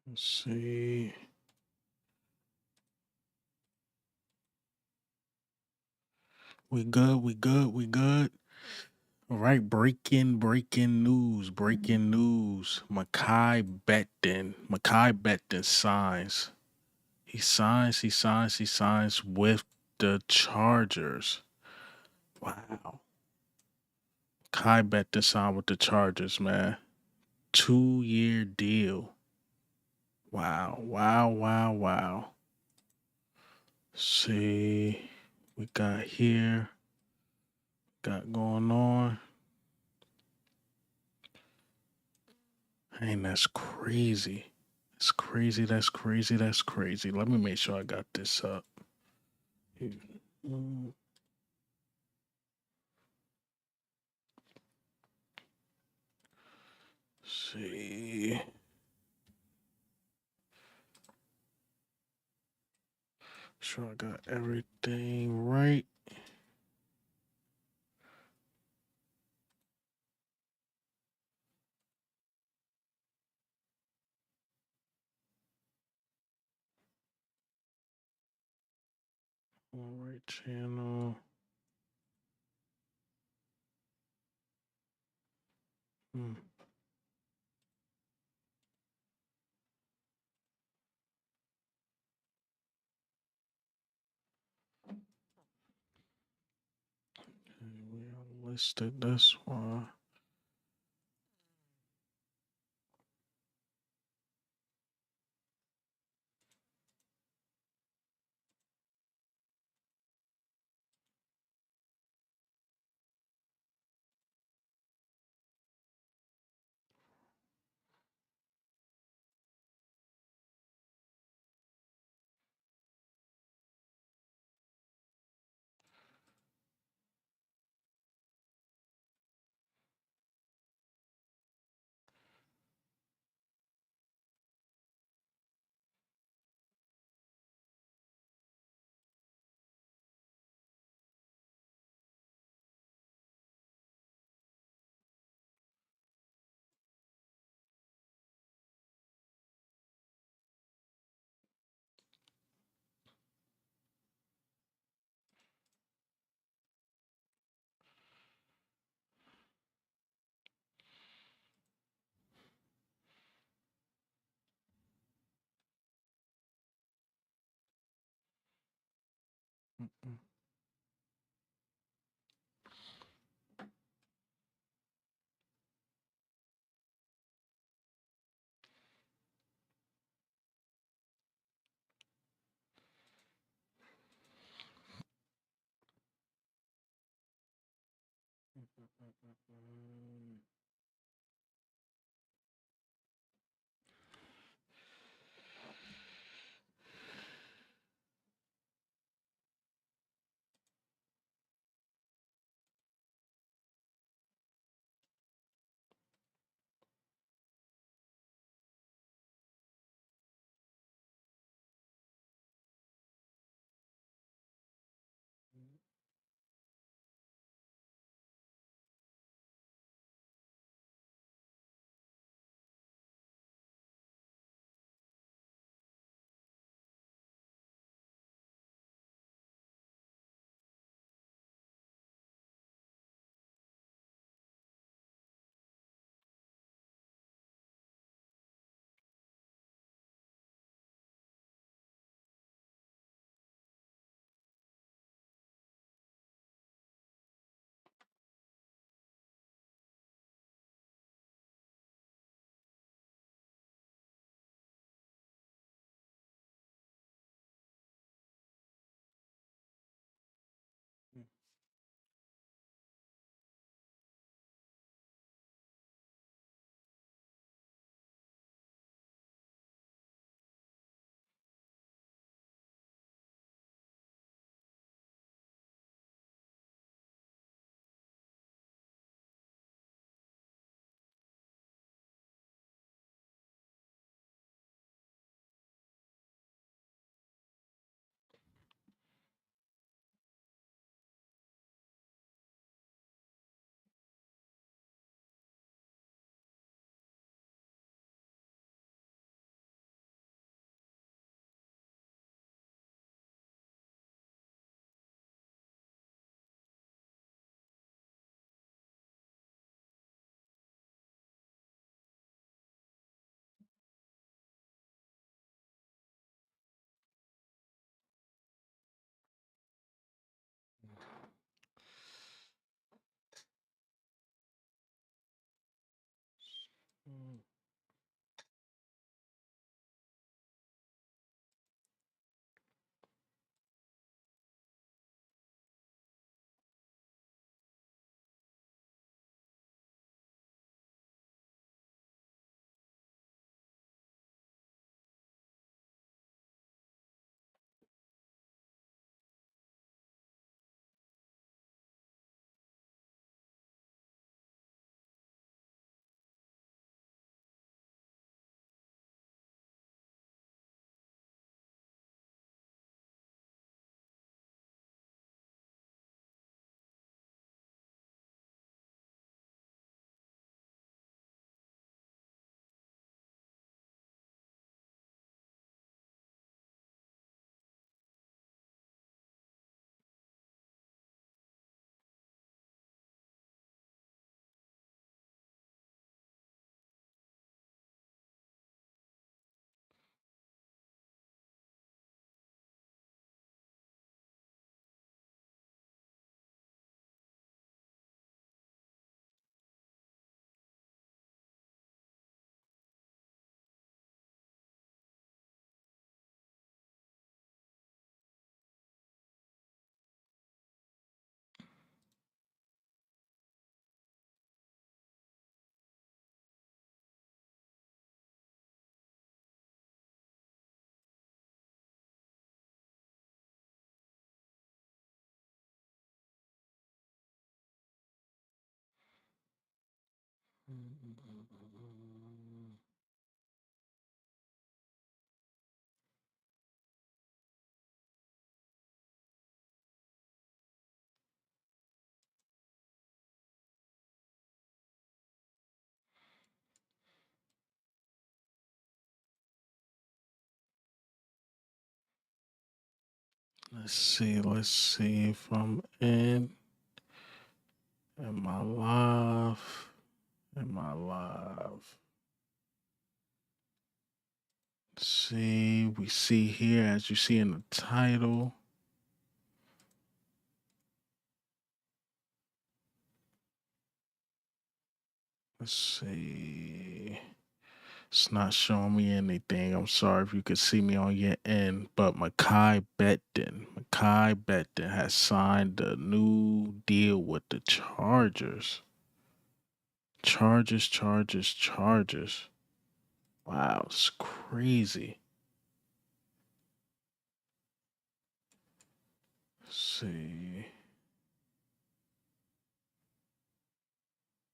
Let's see. We good. We good. We good. All right. Breaking news. Breaking news. Mekhi Becton signs. He signs with the Chargers. Wow. Kai Becton signed with the Chargers, man. 2-year deal. Wow. Wow. Wow. Wow. See. We got here. Got going on. Man, that's crazy. That's crazy. That's crazy. That's crazy. Let me make sure I got this up. Mm, see. Sure I got everything right. All right, channel. Hmm. Okay, we listed this one. Mm-mm. Mm-mm. Let's see. Let's see if I'm in. Am I live? Am I live? Let's see. We see here, as you see in the title. Let's see. It's not showing me anything. I'm sorry if you could see me on your end, but Mekhi Becton has signed a new deal with the Chargers. Chargers. Wow, it's crazy. Let's see.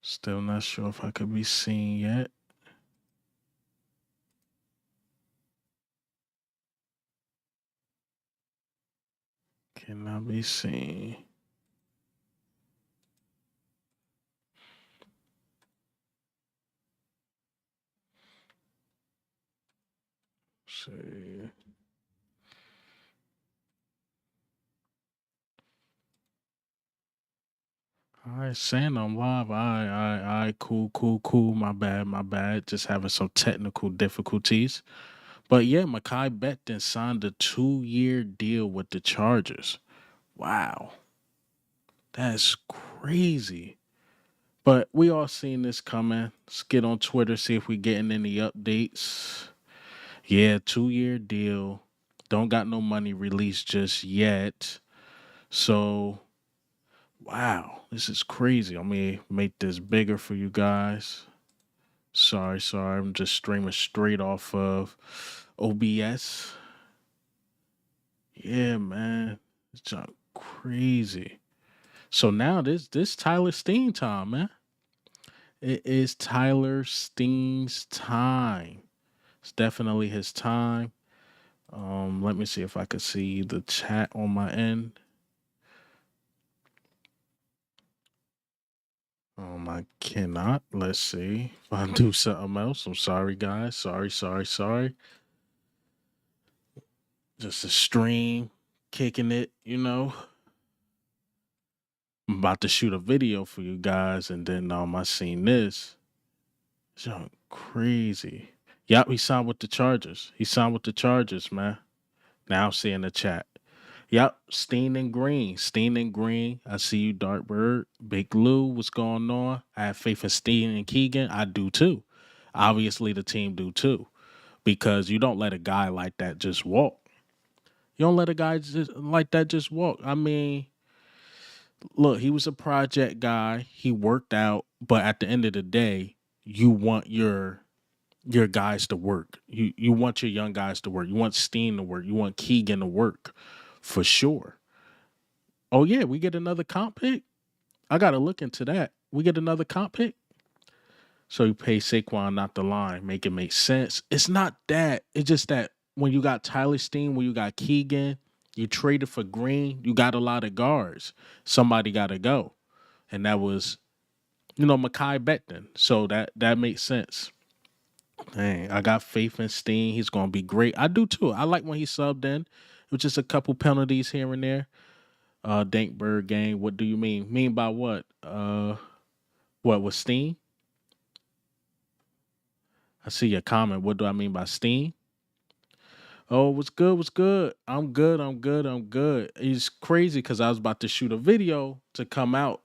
Still not sure if I could be seen yet. Cannot be seen. Let's see. All right, saying I'm live. All right, cool. My bad. Just having some technical difficulties. But yeah, Mekhi Becton signed a 2-year deal with the Chargers. Wow, that's crazy. But we all seen this coming. Let's get on Twitter, see if we getting any updates. Yeah, 2-year deal. Don't got no money released just yet. So, wow, this is crazy. Let me make this bigger for you guys. Sorry. I'm just streaming straight off of OBS. Yeah, man. It's just crazy. So now this Tyler Steen time, man. It is Tyler Steen's time. It's definitely his time. Let me see if I could see the chat on my end. I cannot. Let's see if I do something else. I'm sorry, guys. Sorry. Just a stream, kicking it, I'm about to shoot a video for you guys, and then I seen this. It's crazy. Yep, he signed with the Chargers. Man. Now I'm seeing the chat. Yep, Steen and Green. I see you, Dark Bird. Big Lou, what's going on? I have faith in Steen and Keegan. I do too. Obviously, the team do too. Because you don't let a guy like that just walk. You don't let a guy like that just walk. I mean, look, he was a project guy. He worked out, but at the end of the day, you want your guys to work. You want your young guys to work. You want Steen to work. You want Keegan to work for sure. Oh yeah, we get another comp pick. I gotta look into that. We get another comp pick. So you pay Saquon, not the line. Make it make sense. It's not that. It's just that when you got Tyler Steen, when you got Keegan, you traded for Green, you got a lot of guards. Somebody gotta go. And that was, Mekhi Becton. So that makes sense. Dang, I got faith in Steen. He's gonna be great. I do too. I like when he subbed in. It was just a couple penalties here and there. Dankberg gang. What do you mean? Mean by what? What was Steen? I see your comment. What do I mean by Steen? Oh, what's good? What's good? I'm good. It's crazy because I was about to shoot a video to come out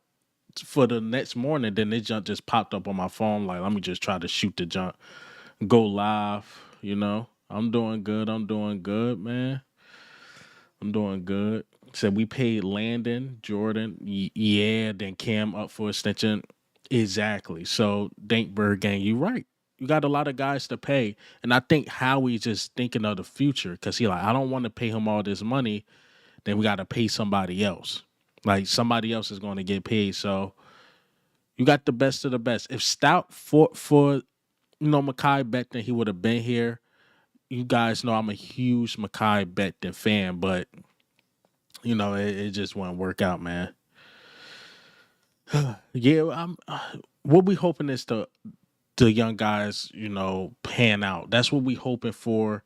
for the next morning. Then this junk just popped up on my phone. Like, let me just try to shoot the junk, go live. I'm doing good. Man. I'm doing good. Said we paid Landon, Jordan, yeah, then Cam up for extension. Exactly. So Dankberg gang, you right. You got a lot of guys to pay. And I think Howie's just thinking of the future because he like, I don't want to pay him all this money. Then we got to pay somebody else. Like somebody else is going to get paid. So, You got the best of the best. If Stout fought for Mekhi Becton, he would have been here. You guys know I'm a huge Mekhi Becton fan, but it just won't work out, man. Yeah, I'm. What we hoping is the young guys, pan out. That's what we hoping for.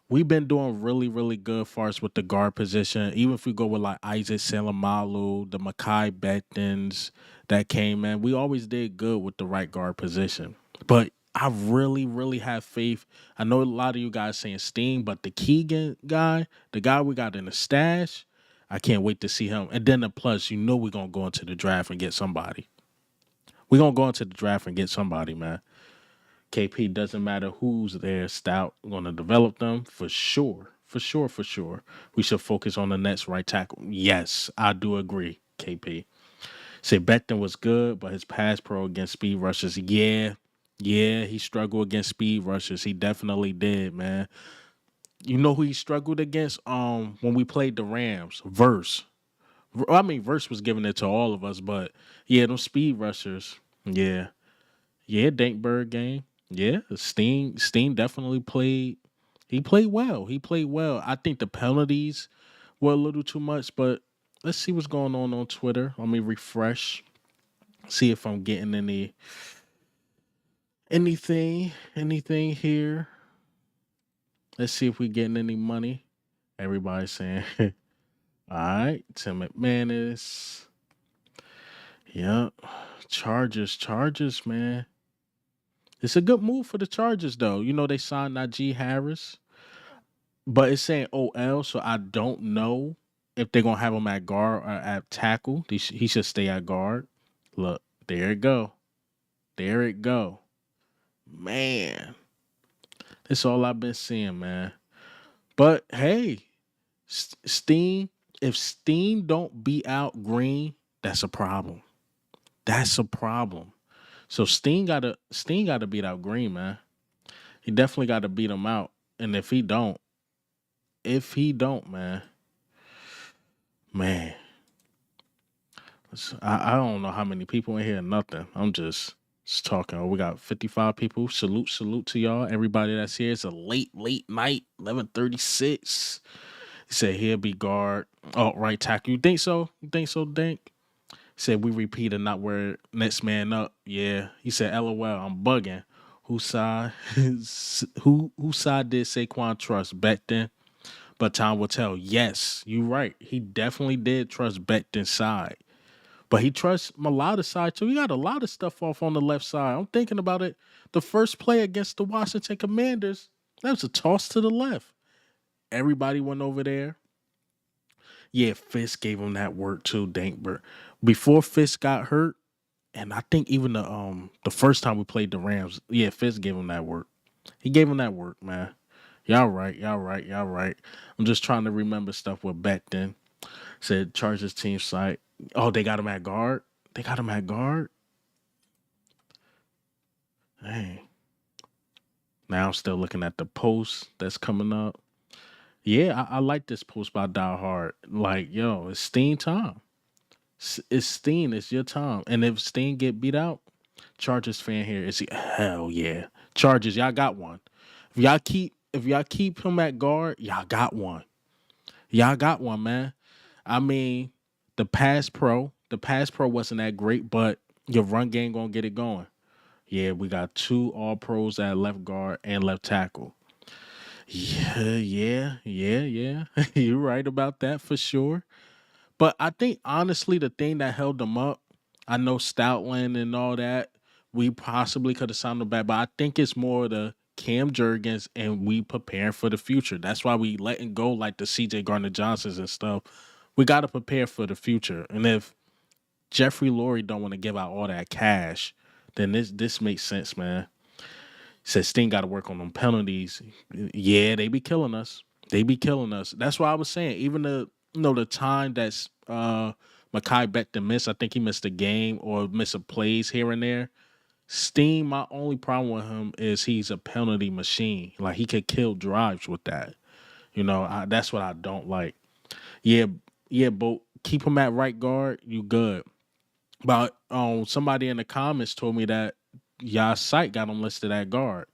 We've been doing really, really good for us with the guard position. Even if we go with like Isaac Salamalu, the Mekhi Bectons that came in, we always did good with the right guard position. But I really, really have faith. I know a lot of you guys saying Steen, but the Keegan guy, the guy we got in the stash, I can't wait to see him. And then the plus, we're gonna go into the draft and get somebody. We're gonna go into the draft and get somebody, man. KP, doesn't matter who's there, Stout going to develop them for sure. For sure, for sure. We should focus on the next right tackle. Yes, I do agree, KP. Say Becton was good, but his pass pro against speed rushers, yeah, he struggled against speed rushers. He definitely did, man. You know who he struggled against? When we played the Rams, Verse. I mean, Verse was giving it to all of us, but yeah, them speed rushers, yeah. Yeah, Dankberg game. Yeah, Steen definitely played. He played well. He played well. I think the penalties were a little too much, but let's see what's going on Twitter. Let me refresh. See if I'm getting anything here. Let's see if we getting any money. Everybody's saying, all right, Tim McManus. Yep. Chargers, man. It's a good move for the Chargers, though. They signed Najee Harris. But it's saying OL, so I don't know if they're gonna have him at guard or at tackle. He should stay at guard. Look, there it go. There it go. Man, that's all I've been seeing, man. But hey, Steen, if Steen don't beat out Green, that's a problem. That's a problem. So Steen gotta beat out Green, man. He definitely gotta beat him out. And if he don't, man, I don't know how many people in here. Nothing. I'm just talking. Oh, we got 55 people. Salute to y'all. Everybody that's here. It's a late night. 11:36. He said he'll be guard. Oh, right tackle. You think so? Dink? He said we repeat and not wear next man up. Yeah. He said, LOL, I'm bugging. Whose side? Whose side did Saquon trust? Becton. But time will tell. Yes, you're right. He definitely did trust Becton's side. But he trusts Malata's side too. He got a lot of stuff off on the left side. I'm thinking about it. The first play against the Washington Commanders, that was a toss to the left. Everybody went over there. Yeah, Fisk gave him that work too, Dankberg. Before Fisk got hurt, and I think even the first time we played the Rams, yeah, Fisk gave him that work. He gave him that work, man. Y'all right. I'm just trying to remember stuff with Becton. Said Chargers team site. Oh, they got him at guard. Dang. Now I'm still looking at the post that's coming up. Yeah, I like this post by Die Hard. Like, yo, it's Steen time. It's Steen. It's your time. And if Steen get beat out, Chargers fan here is hell yeah. Chargers, y'all got one. If y'all keep him at guard, y'all got one. Y'all got one, man. I mean, the pass pro wasn't that great, but your run game gonna get it going. Yeah, we got two all pros at left guard and left tackle. Yeah. You're right about that for sure. But I think honestly, the thing that held them up, I know Stoutland and all that, we possibly could have signed them back, but I think it's more the Cam Jurgens and we preparing for the future. That's why we letting go like the CJ Gardner Johnsons and stuff. We got to prepare for the future. And if Jeffrey Lurie don't want to give out all that cash, then this makes sense, man. Says Sting got to work on them penalties. Yeah, they be killing us. That's why I was saying, even the time that's Mekhi Becton missed, I think he missed a game or missed a plays here and there. Steen, my only problem with him is he's a penalty machine. Like he could kill drives with that. That's what I don't like. Yeah, but keep him at right guard, you good. But somebody in the comments told me that y'all site got him listed at guard.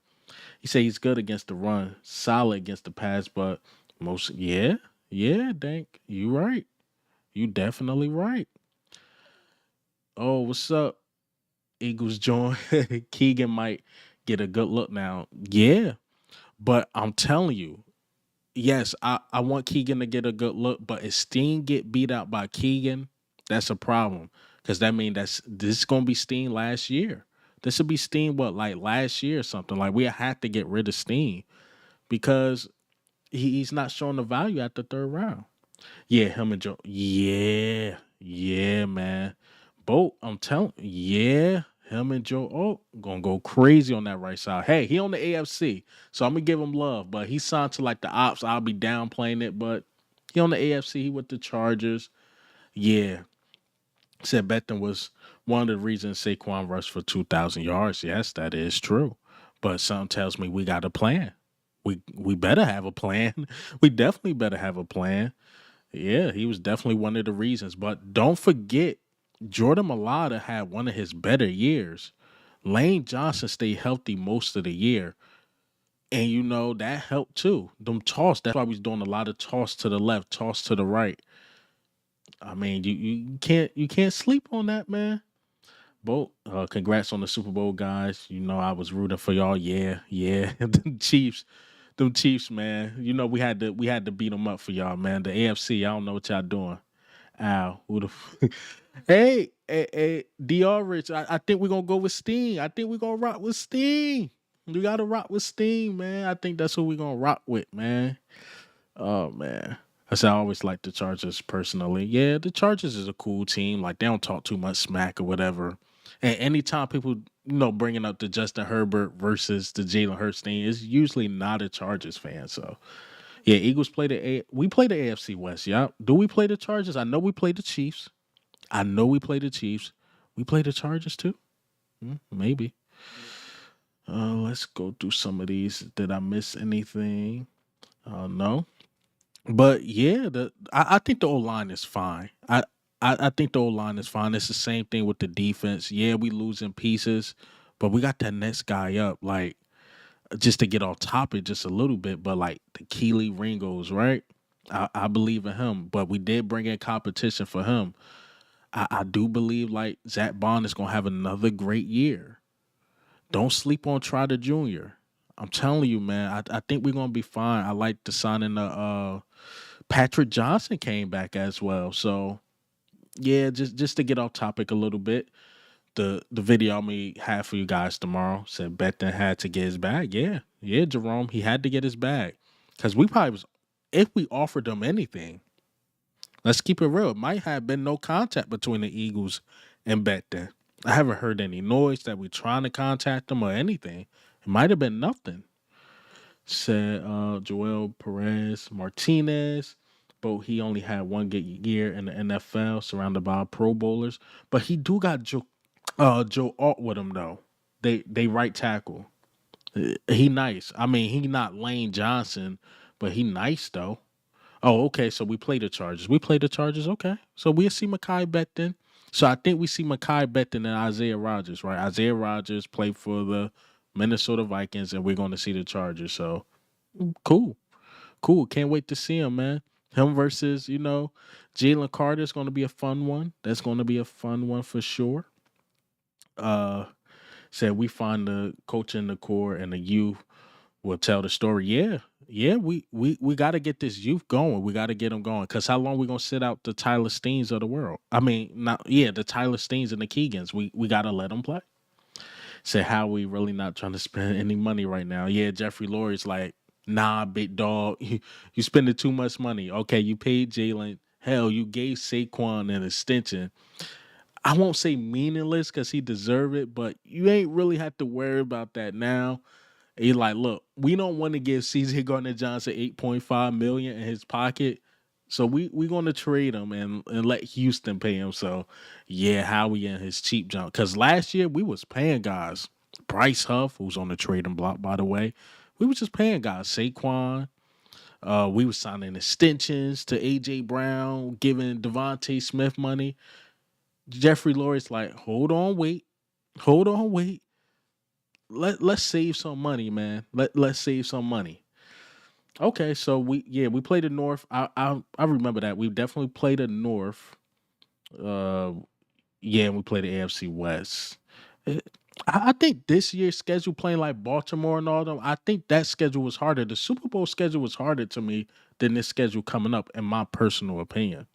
He said he's good against the run, solid against the pass, but most yeah, Dank, you right. You definitely right. Oh, what's up? Eagles join. Keegan might get a good look now. Yeah, but I'm telling you, yes, I want Keegan to get a good look, but if Steen get beat out by Keegan, that's a problem. Cause that means this is gonna be Steen last year. This will be Steen what, like last year or something. Like we had to get rid of Steen because he's not showing the value at the third round. Yeah, him and Joe. Yeah, man. Both, I'm telling. Yeah, him and Joe. Oh, gonna go crazy on that right side. Hey, he on the AFC, so I'm gonna give him love. But he signed to like the ops. I'll be downplaying it, but he on the AFC. He with the Chargers. Yeah, said Becton was one of the reasons Saquon rushed for 2,000 yards. Yes, that is true. But something tells me we got a plan. We better have a plan. We definitely better have a plan. Yeah, he was definitely one of the reasons. But don't forget, Jordan Mailata had one of his better years. Lane Johnson stayed healthy most of the year. And that helped too. Them toss. That's why we was doing a lot of toss to the left, toss to the right. I mean, you can't sleep on that, man. But congrats on the Super Bowl, guys. I was rooting for y'all. Yeah. Them Chiefs, man. We had to beat them up for y'all, man. The AFC, I don't know what y'all doing. Ow, who the hey, DR Rich. I think we're gonna go with Steen. I think we're gonna rock with Steen. We gotta rock with Steen, man. I think that's who we're gonna rock with, man. Oh man. I always like the Chargers personally. Yeah, the Chargers is a cool team. Like they don't talk too much smack or whatever. And anytime people, bringing up the Justin Herbert versus the Jalen Hurts thing, is usually not a Chargers fan. So yeah, Eagles play we play the AFC West. Yeah. Do we play the Chargers? I know we play the Chiefs. I know we play the Chiefs. We play the Chargers too. Maybe. Let's go through some of these. Did I miss anything? No. But yeah, I think the O line is fine. I think the O line is fine. It's the same thing with the defense. Yeah, we losing pieces, but we got that next guy up. Like just to get off topic just a little bit, but like the Keely Ringos, right? I believe in him, but we did bring in competition for him. I do believe like Zach Bond is gonna have another great year. Don't sleep on Trotter Jr. I'm telling you, man. I think we're gonna be fine. I like the signing the Patrick Johnson came back as well. So yeah, just to get off topic a little bit. The video I may have for you guys tomorrow said Becton had to get his bag. Yeah, Jerome, he had to get his bag because we probably was if we offered him anything. Let's keep it real. It might have been no contact between the Eagles and Becton. I haven't heard any noise that we're trying to contact them or anything. It might have been nothing. Said Joel Perez Martinez, but he only had one good year in the NFL, surrounded by Pro Bowlers. But he do got Joe Alt with him though. They right tackle. He nice. I mean, he not Lane Johnson, but he nice though. Oh, okay. So we play the Chargers. We play the Chargers. Okay. So we'll see Mekhi Becton. So I think we see Mekhi Becton and Isaiah Rodgers, right? Isaiah Rodgers played for the Minnesota Vikings, and we're going to see the Chargers. So cool. Cool. Can't wait to see him, man. Him versus, Jalen Carter is going to be a fun one. That's going to be a fun one for sure. Uh, Said we find the coach in the core and the youth will tell the story. Yeah, we got to get this youth going. We got to get them going. Because how long we gonna sit out the Tyler Steens of the world? I mean, not the Tyler Steens and the Keegans. We got to let them play. Say how we really not trying to spend any money right now. Yeah, Jeffrey Lurie's like, nah, big dog, you spending too much money. Okay, you paid Jalen. Hell, you gave Saquon an extension. I won't say meaningless because he deserved it, but you ain't really have to worry about that now. He's like, look, we don't want to give CJ Gardner Johnson 8.5 million in his pocket. So we gonna trade him and let Houston pay him. So yeah, Howie and his cheap jump. Cause last year we was paying guys. Bryce Huff, who's on the trading block, by the way. We was just paying guys. Saquon. We was signing extensions to AJ Brown, giving Devontae Smith money. Jeffrey Lurie's like, hold on, wait. Let's save some money, man. Let's save some money. Okay, so we played the North. I remember that we definitely played the North. Uh, yeah, and we played the AFC West. Uh, I think this year's schedule playing like Baltimore and all them. I think that schedule was harder. The Super Bowl schedule was harder to me than this schedule coming up, in my personal opinion.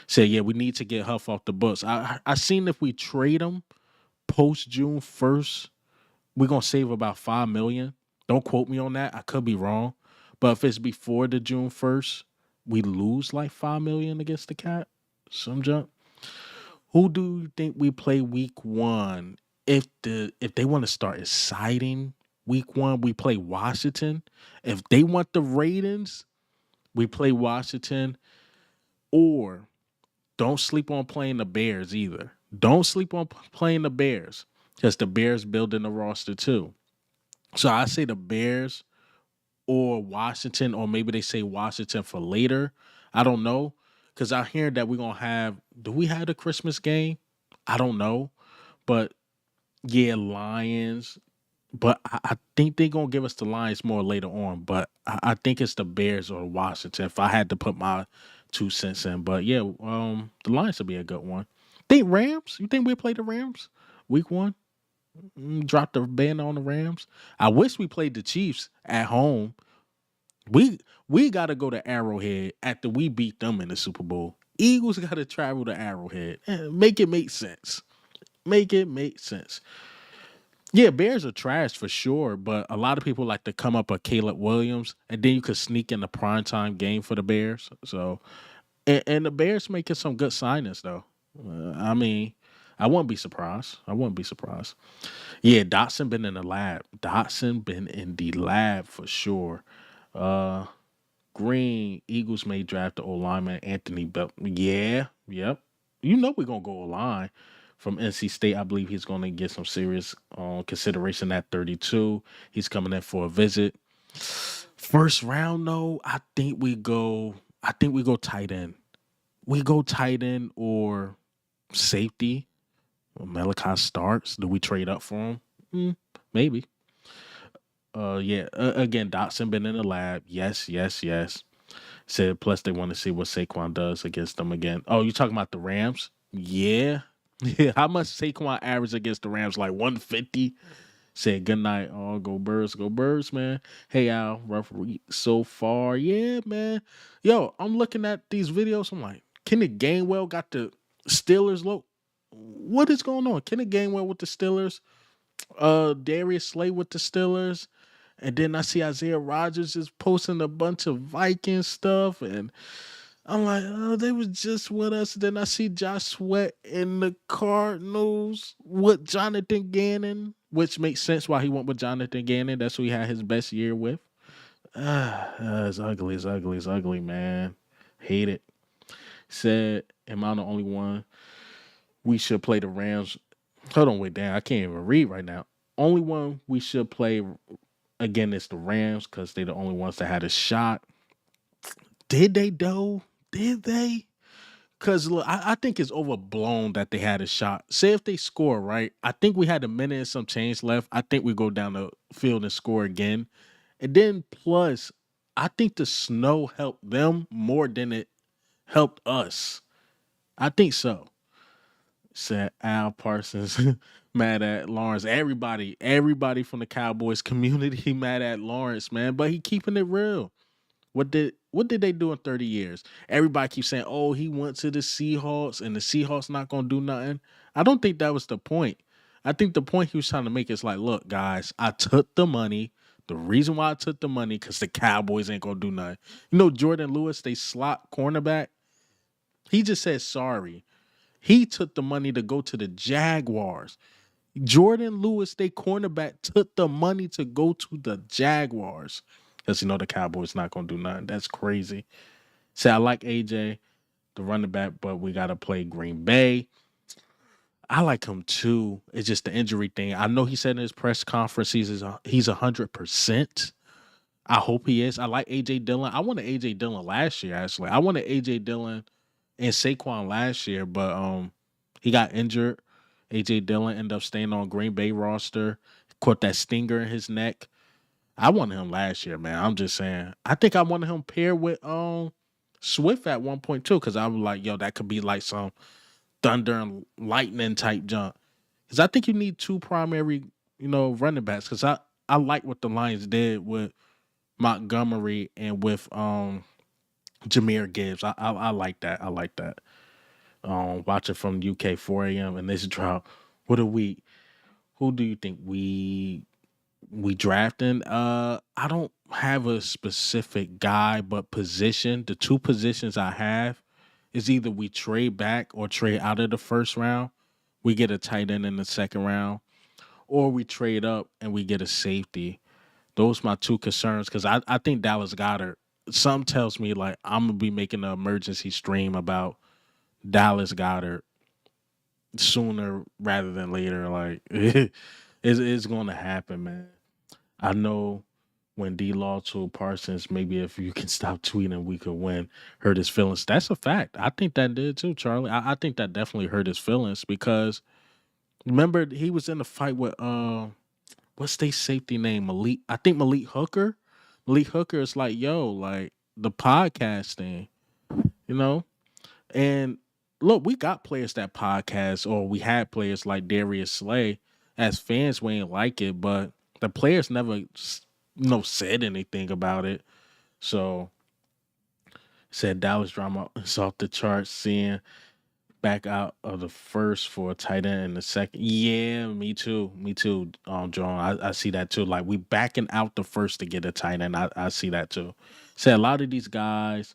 So yeah, we need to get Huff off the books. I seen if we trade him post June 1st, we're gonna save about 5 million. Don't quote me on that. I could be wrong. But if it's before the June 1st, we lose like 5 million against the Cat. Some jump. Who do you think we play week 1? If they want to start exciting week 1, we play Washington. If they want the ratings, we play Washington. Or don't sleep on playing the Bears either. Don't sleep on playing the Bears because the Bears building the roster too. So I say the Bears or Washington, or maybe they say Washington for later. I don't know. Because I hear that we're going to have, do we have the Christmas game? I don't know. But yeah, Lions. But I think they're going to give us the Lions more later on. But I think it's the Bears or Washington if I had to put my 2 cents in. But yeah, the Lions would be a good one. Think Rams? You think we'll play the Rams week 1? Drop the band on the Rams. I wish we played the Chiefs at home. We we got to go to Arrowhead after we beat them in the Super Bowl. Eagles got to travel to Arrowhead. Make it make sense. Make it make sense. Yeah, Bears are trash for sure, but a lot of people like to come up a Caleb Williams, and then you could sneak in the primetime game for the Bears. So, and the Bears making some good signings though. I mean, I wouldn't be surprised. I wouldn't be surprised. Yeah, Dotson been in the lab. Dotson been in the lab for sure. Uh, Green Eagles may draft the O lineman Anthony Bell. Yeah, yep. You know we're gonna go O line from NC State. I believe he's gonna get some serious consideration at 32. He's coming in for a visit. First round though, I think we go. I think we go tight end. We go tight end or safety. Malachi Starks. Do we trade up for him? Maybe. Yeah. Again, Dotson been in the lab. Yes, yes, yes. Said plus they want to see what Saquon does against them again. Oh, you talking about the Rams? Yeah. Yeah. How much Saquon average against the Rams? Like 150? Said good night. Oh, go Birds, man. Hey Al, rough week so far. Yeah, man. Yo, I'm looking at these videos. I'm like, Kenneth Gainwell got the Steelers look. What is going on? Kenneth Gainwell with the Steelers. Darius Slay with the Steelers. And then I see Isaiah Rogers just posting a bunch of Viking stuff, and I'm like, oh, they was just with us. Then I see Josh Sweat in the Cardinals with Jonathan Gannon, which makes sense why he went with Jonathan Gannon. That's who he had his best year with. It's ugly, it's ugly, it's ugly, man. Hate it. Said, am I the only one? We should play the Rams. Hold on, wait, damn, I can't even read right now. Only one we should play again is the Rams because they're the only ones that had a shot. Did they though? Did they? Because look, I think it's overblown that they had a shot. Say if they score, right? I think we had a minute and some change left. I think we go down the field and score again. And then plus, I think the snow helped them more than it helped us. I think so. Said Al Parsons mad at Lawrence. Everybody from the Cowboys community mad at Lawrence, man. But he keeping it real. What did they do in 30 years? Everybody keeps saying, "Oh, he went to the Seahawks and the Seahawks not going to do nothing." I don't think that was the point. I think the point he was trying to make is like, "Look, guys, I took the money. The reason why I took the money cuz the Cowboys ain't going to do nothing." You know Jordan Lewis, they slot cornerback. He just said sorry. He took the money to go to the Jaguars. Jordan Lewis, they cornerback, took the money to go to the Jaguars. Because you know the Cowboys not gonna do nothing. That's crazy. Say I like AJ, the running back, but we gotta play Green Bay. I like him too. It's just the injury thing. I know he said in his press conference he's 100%. I hope he is. I like AJ Dillon. I wanted AJ Dillon last year. Actually, I wanted AJ Dillon and Saquon last year, but He got injured. AJ Dillon ended up staying on Green Bay roster. Caught that stinger in his neck. I wanted him last year, man. I'm just saying. I think I wanted him paired with Swift at one point too, because I was like, yo, that could be like some thunder and lightning type jump. Because I think you need two primary, running backs. Because I like what the Lions did with Montgomery and with Jahmyr Gibbs. I like that. I like that. Watching from UK 4 a.m. and this drop. What do we? Who do you think we drafting? I don't have a specific guy, but position. The two positions I have is either we trade back or trade out of the first round. We get a tight end in the second round, or we trade up and we get a safety. Those my two concerns because I think Dallas Goddard. Some tells me like I'm gonna be making an emergency stream about Dallas Goddard sooner rather than later. Like it's going to happen, man. I know when D Law told Parsons, maybe if you can stop tweeting, we could win. Hurt his feelings. That's a fact. I think that did too, Charlie. I think that definitely hurt his feelings because remember he was in the fight with what's their safety name? Malik. I think Malik Hooker. Malik Hooker is like, yo, like the podcast thing, you know? And look, we got players that podcast, or we had players like Darius Slay. As fans, we ain't like it, but the players never, said anything about it. So said Dallas drama is off the charts. Seeing back out of the first for a tight end in the second. Yeah, me too. Me too. John, I see that too. Like we backing out the first to get a tight end. I see that too. Said a lot of these guys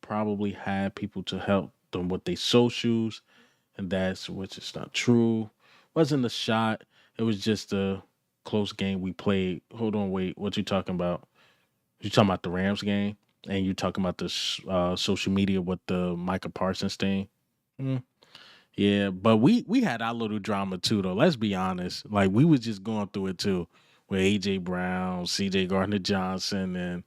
probably had people to help them with their socials, and that's which is not true. Wasn't a shot. It was just a close game we played. Hold on, wait. What you talking about? You talking about the Rams game, and you talking about the social media with the Micah Parsons thing? Mm, yeah, but we had our little drama too, though. Let's be honest. Like we was just going through it too, with AJ Brown, CJ Gardner Johnson, and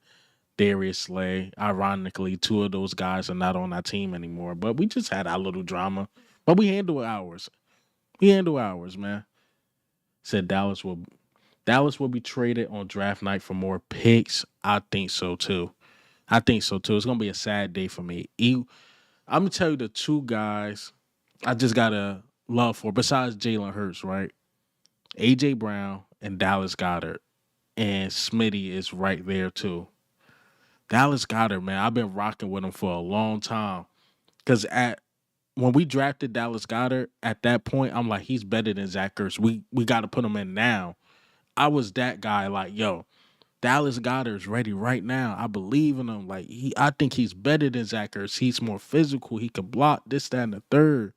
Darius Slay. Ironically, two of those guys are not on our team anymore. But we just had our little drama. But we handle ours. We handle ours, man. Said Dallas will be traded on draft night for more picks. I think so too. I think so too. It's gonna be a sad day for me. I'm gonna tell you the two guys I just gotta love for besides Jalen Hurts, right? AJ Brown and Dallas Goddard. And Smitty is right there too. Dallas Goddard, man, I've been rocking with him for a long time. Cause at when we drafted Dallas Goddard, at that point, I'm like, he's better than Zach Ertz. We got to put him in now. I was that guy, like, yo, Dallas Goddard's ready right now. I believe in him. Like, I think he's better than Zach Ertz. He's more physical. He can block this, that, and the third.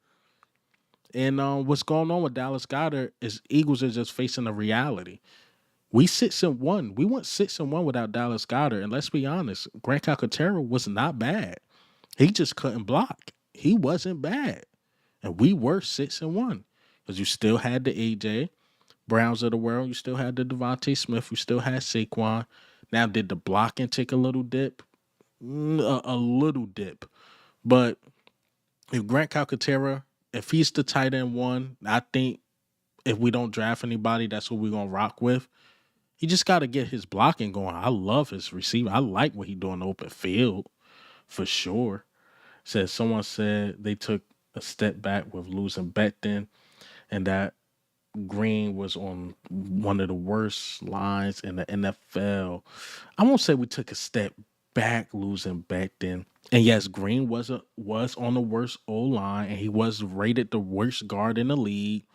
And what's going on with Dallas Goddard is Eagles are just facing a reality. We 6-1. We went 6-1 without Dallas Goddard. And let's be honest, Grant Calcaterra was not bad. He just couldn't block. He wasn't bad. And we were 6-1. Because you still had the AJ Browns of the world. You still had the Devontae Smith. You still had Saquon. Now, did the blocking take a little dip? A little dip. But if Grant Calcaterra, if he's the tight end one, I think if we don't draft anybody, that's what we're going to rock with. He just got to get his blocking going. I love his receiver. I like what he doing in the open field for sure. Someone said they took a step back with losing Becton and that Green was on one of the worst lines in the NFL. I won't say we took a step back losing Becton. And yes, Green was on the worst O line and he was rated the worst guard in the league.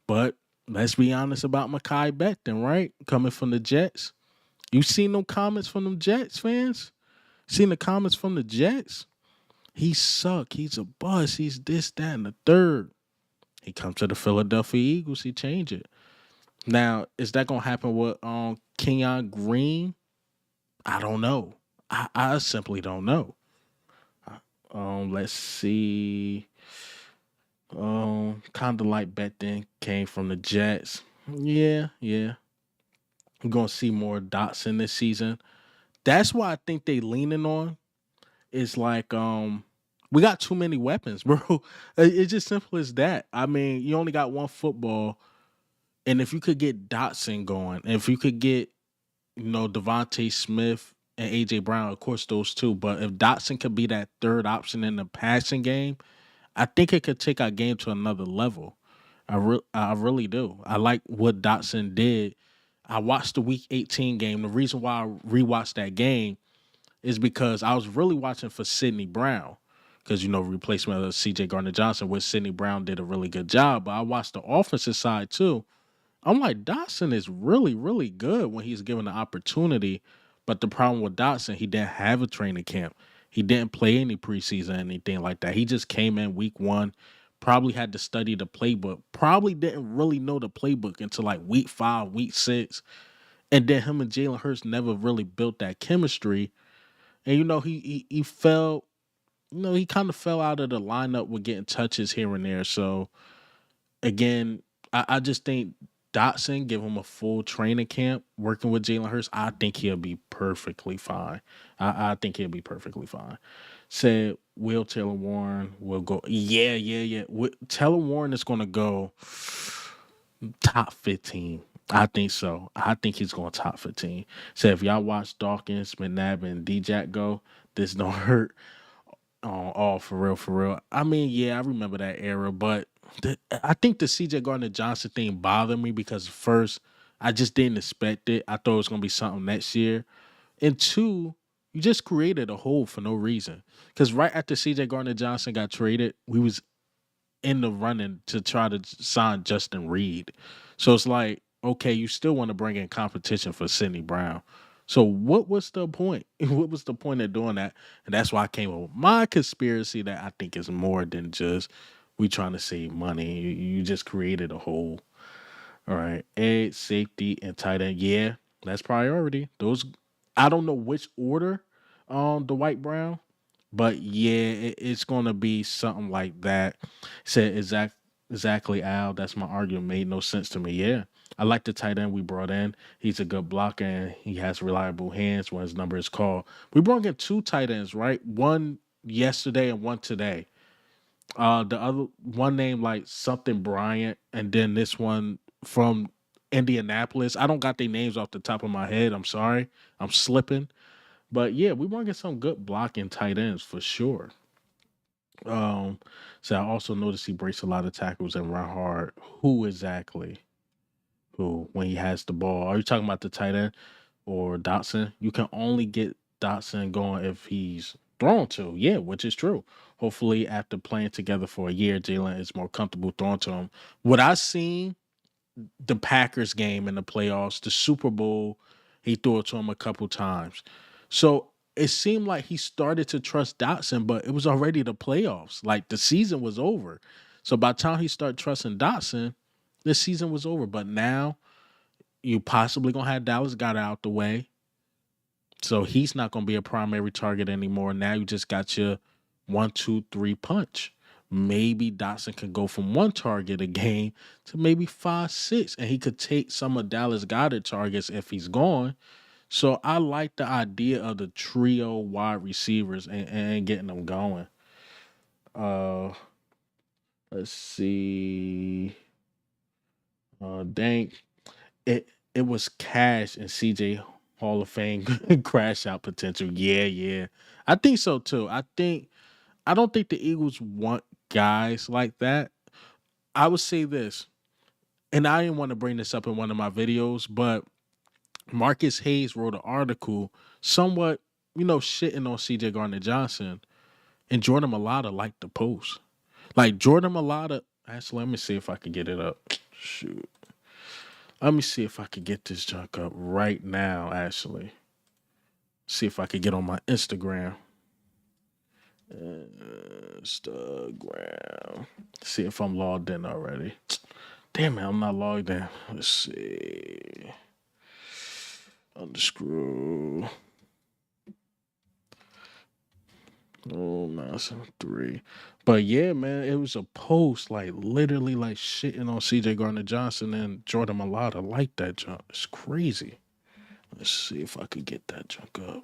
But let's be honest about Mekhi Becton, right? Coming from the Jets. You seen no comments from them Jets fans? Seen the comments from the Jets? He suck. He's a bust. He's this, that, and the third. He comes to the Philadelphia Eagles. He change it. Now, is that gonna happen with Kenyon Green? I don't know. I simply don't know. Let's see. Kind of like Becton came from the Jets. Yeah. We're gonna see more Dotson this season. That's why I think they leaning on. Is like We got too many weapons, bro. It's just simple as that. I mean, you only got one football, and if you could get Dotson going, if you could get Devontae Smith and AJ Brown, of course those two. But if Dotson could be that third option in the passing game, I think it could take our game to another level. I really do. I like what Dotson did. I watched the Week 18 game. The reason why I rewatched that game is because I was really watching for Sidney Brown. Because, replacement of CJ Gardner Johnson, which Sidney Brown did a really good job. But I watched the offensive side too. I'm like, Dotson is really, really good when he's given the opportunity. But the problem with Dotson, he didn't have a training camp. He didn't play any preseason, anything like that. He just came in week one, probably had to study the playbook, probably didn't really know the playbook until like week 5, week 6. And then him and Jalen Hurts never really built that chemistry. And, he fell, he kind of fell out of the lineup with getting touches here and there. So, again, I just think Dotson, give him a full training camp working with Jalen Hurts. I think he'll be perfectly fine. I think he'll be perfectly fine. Said Will Taylor Warren will go. Yeah. Taylor Warren is going to go top 15. I think so. I think he's going top 15. Said if y'all watch Dawkins, McNabb, and D-Jack go, this don't hurt. Oh, for real, for real. I mean, yeah, I remember that era, but I think the CJ Gardner Johnson thing bothered me because first, I just didn't expect it. I thought it was gonna be something next year, and two, you just created a hole for no reason. Because right after CJ Gardner Johnson got traded, we was in the running to try to sign Justin Reed. So it's like, okay, you still want to bring in competition for Sidney Brown. So what was the point? What was the point of doing that? And that's why I came up with my conspiracy that I think is more than just we trying to save money. You just created a hole. All right. Edge, safety, and tight end. Yeah, that's priority. Those I don't know which order the White Brown, but yeah, it's gonna be something like that. Said exactly Al. That's my argument. Made no sense to me. Yeah. I like the tight end we brought in. He's a good blocker and he has reliable hands when his number is called. We brought in 2 tight ends, right? One yesterday and one today. The other one named like something Bryant, and then this one from Indianapolis. I don't got their names off the top of my head. I'm sorry, I'm slipping. But yeah, we want to get some good blocking tight ends for sure. Um, so I also noticed he breaks a lot of tackles and run hard. Who exactly? Who when he has the ball? Are you talking about the tight end or Dotson? You can only get Dotson going if he's thrown to. Yeah, which is true. Hopefully, after playing together for a year, Jalen is more comfortable throwing to him. What I seen the Packers game in the playoffs, the Super Bowl, he threw it to him a couple times. So it seemed like he started to trust Dotson, but it was already the playoffs. Like the season was over. So by the time he started trusting Dotson, the season was over. But now you possibly gonna have Dallas got out the way. So he's not gonna be a primary target anymore. Now you just got your 1, 2, 3 punch. Maybe Dotson could go from 1 target a game to maybe 5, 6, and he could take some of Dallas Goddard targets if he's gone. So I like the idea of the trio wide receivers and getting them going. Uh, let's see. Dank. It was Cash and CJ Hall of Fame crash out potential. Yeah. I think so too. I don't think the Eagles want guys like that. I would say this, and I didn't want to bring this up in one of my videos, but Marcus Hayes wrote an article somewhat, shitting on CJ Gardner Johnson, and Jordan Mailata liked the post. Like Jordan Mailata, actually, let me see if I can get it up. Shoot. Let me see if I can get this junk up right now, actually. See if I could get on my Instagram. Instagram. See if I'm logged in already. Damn it, I'm not logged in. Let's see. Underscroll. Oh, 973. But yeah, man, it was a post like literally like shitting on CJ Gardner Johnson and Jordan Mailata like that junk. It's crazy. Let's see if I could get that junk up.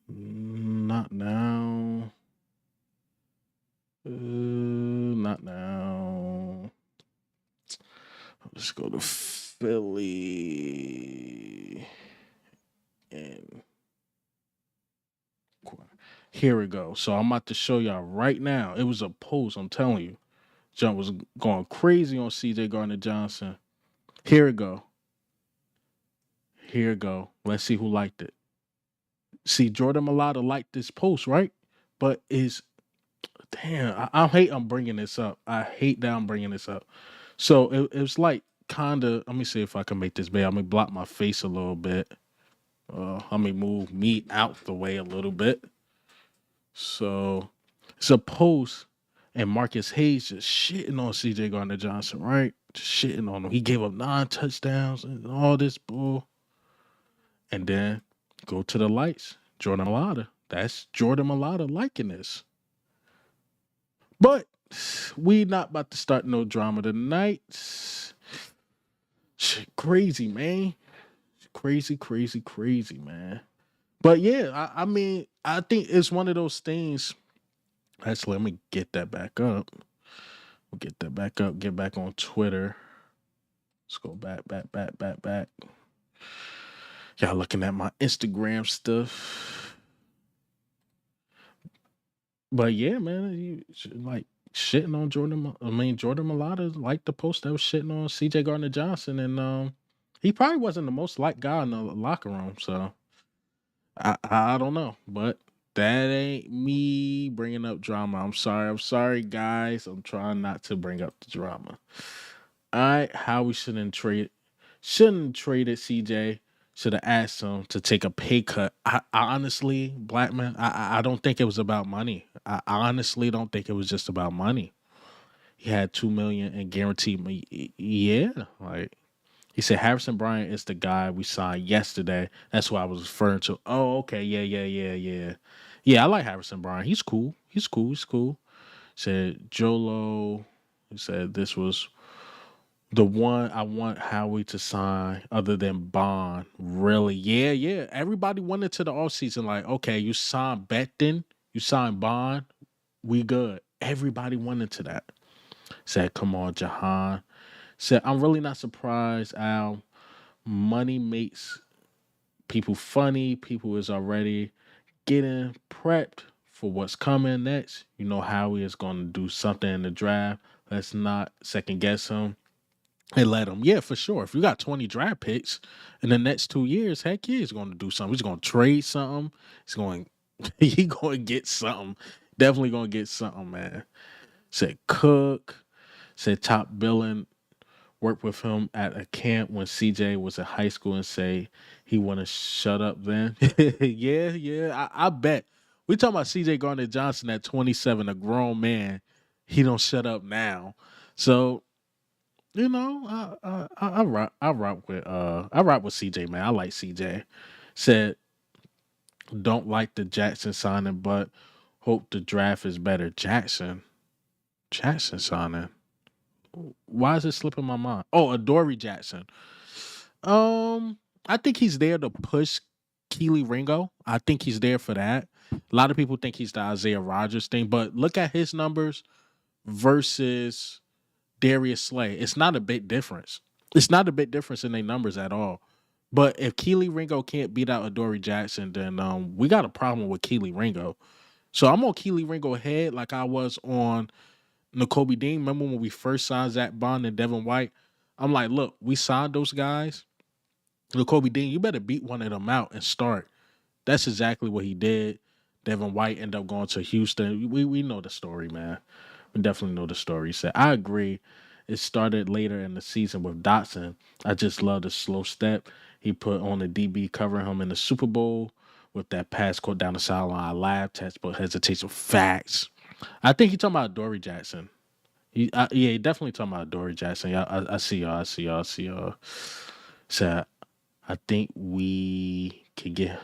Not now. Not now. Let's go to Philly. And here we go. So I'm about to show y'all right now. It was a post, I'm telling you. John was going crazy on CJ Gardner-Johnson. Here we go. Here we go. Let's see who liked it. See, Jordan Mailata liked this post, right? But is damn, I hate I'm bringing this up. I hate that I'm bringing this up. So it was like kind of. Let me see if I can make this big. Let me block my face a little bit. Let me move me out the way a little bit. So it's a post, and Marcus Hayes just shitting on CJ Gardner Johnson, right? Just shitting on him. He gave up 9 touchdowns and all this bull. And then go to the lights. Jordan Mailata. That's Jordan Mailata liking this. But we not about to start no drama tonight. Shit, crazy, man. Crazy, man. But yeah, I mean, I think it's one of those things. Actually, let me get that back up. We'll get that back up. Get back on Twitter. Let's go back. Y'all looking at my Instagram stuff. But yeah, man, you like shitting on Jordan. I mean, Jordan Mailata liked the post that was shitting on CJ Gardner Johnson, and he probably wasn't the most liked guy in the locker room. So I don't know, but that ain't me bringing up drama. I'm sorry, guys. I'm trying not to bring up the drama. All right, how we shouldn't traded CJ. Should have asked him to take a pay cut. I honestly, black man, I don't think it was about money. I honestly don't think it was just about money. He had $2 million and guaranteed me. Yeah, like he said, Harrison Bryant is the guy we signed yesterday. That's what I was referring to. Oh, okay, yeah. Yeah, I like Harrison Bryant. He's cool. Said Jolo. He said this was the one I want Howie to sign other than Bond. Really? Yeah. Everybody went into the offseason like, okay, you signed Becton, you signed Bond, we good. Everybody went into that. Said, come on, Jahan. Said, I'm really not surprised, Al. Money makes people funny. People is already getting prepped for what's coming next. You know, Howie is going to do something in the draft. Let's not second guess him. And let him, yeah, for sure. If you got 20 draft picks in the next 2 years, heck yeah, he's going to do something. He's going to trade something. He going to get something. Definitely going to get something, man. Said Cook, said top billing, worked with him at a camp when CJ was in high school and say he want to shut up then. yeah. I bet. We talking about CJ Gardner Johnson at 27, a grown man. He don't shut up now. So you know, I rock with CJ, man. I like CJ. Said don't like the Jackson signing, but hope the draft is better. Jackson signing. Why is it slipping my mind? Oh, Adoree Jackson. I think he's there to push Keely Ringo. I think he's there for that. A lot of people think he's the Isaiah Rodgers thing, but look at his numbers versus Darius Slay. It's not a big difference. It's not a big difference in their numbers at all. But if Keely Ringo can't beat out Adoree Jackson, then we got a problem with Keely Ringo. So I'm on Keely Ringo head like I was on Nakobe Dean. Remember when we first signed Zach Bond and Devin White? I'm like, look, we signed those guys. Nakobe Dean, you better beat one of them out and start. That's exactly what he did. Devin White ended up going to Houston. We know the story, man. We definitely know the story. He said, I agree. It started later in the season with Dotson. I just love the slow step he put on the DB covering him in the Super Bowl with that pass caught down the sideline. I laughed, textbook hesitation, facts. I think he talking about Dory Jackson. He definitely talking about Dory Jackson. I see y'all. So I think we could get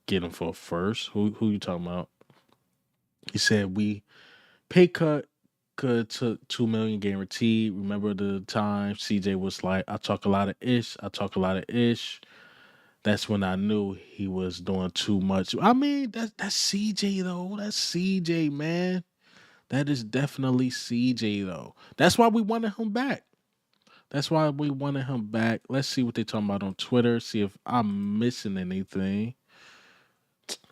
him for a first. Who you talking about? He said we pay cut could took $2 million guaranteed. Remember the time CJ was like, I talk a lot of ish. That's when I knew he was doing too much. I mean, that's CJ though. That's CJ, man. That is definitely CJ though. That's why we wanted him back. That's why we wanted him back. Let's see what they talking about on Twitter. See if I'm missing anything.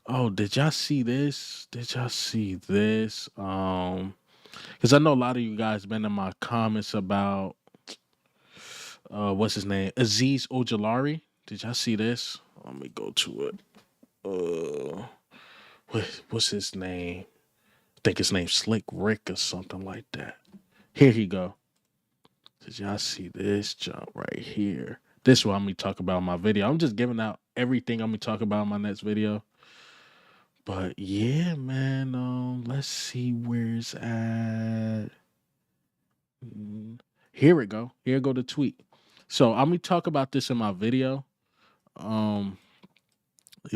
Oh, did y'all see this? Did y'all see this? Because I know a lot of you guys been in my comments about what's his name? Aziz Ojulari. Did y'all see this? Let me go to it. What's his name? I think his name's Slick Rick or something like that. Here he go. Did y'all see this jump right here? This is what I'm gonna talk about in my video. I'm just giving out everything I'm gonna talk about in my next video. But yeah, man. Let's see where's at. Here we go. Here go the tweet. So I'm gonna talk about this in my video. Um,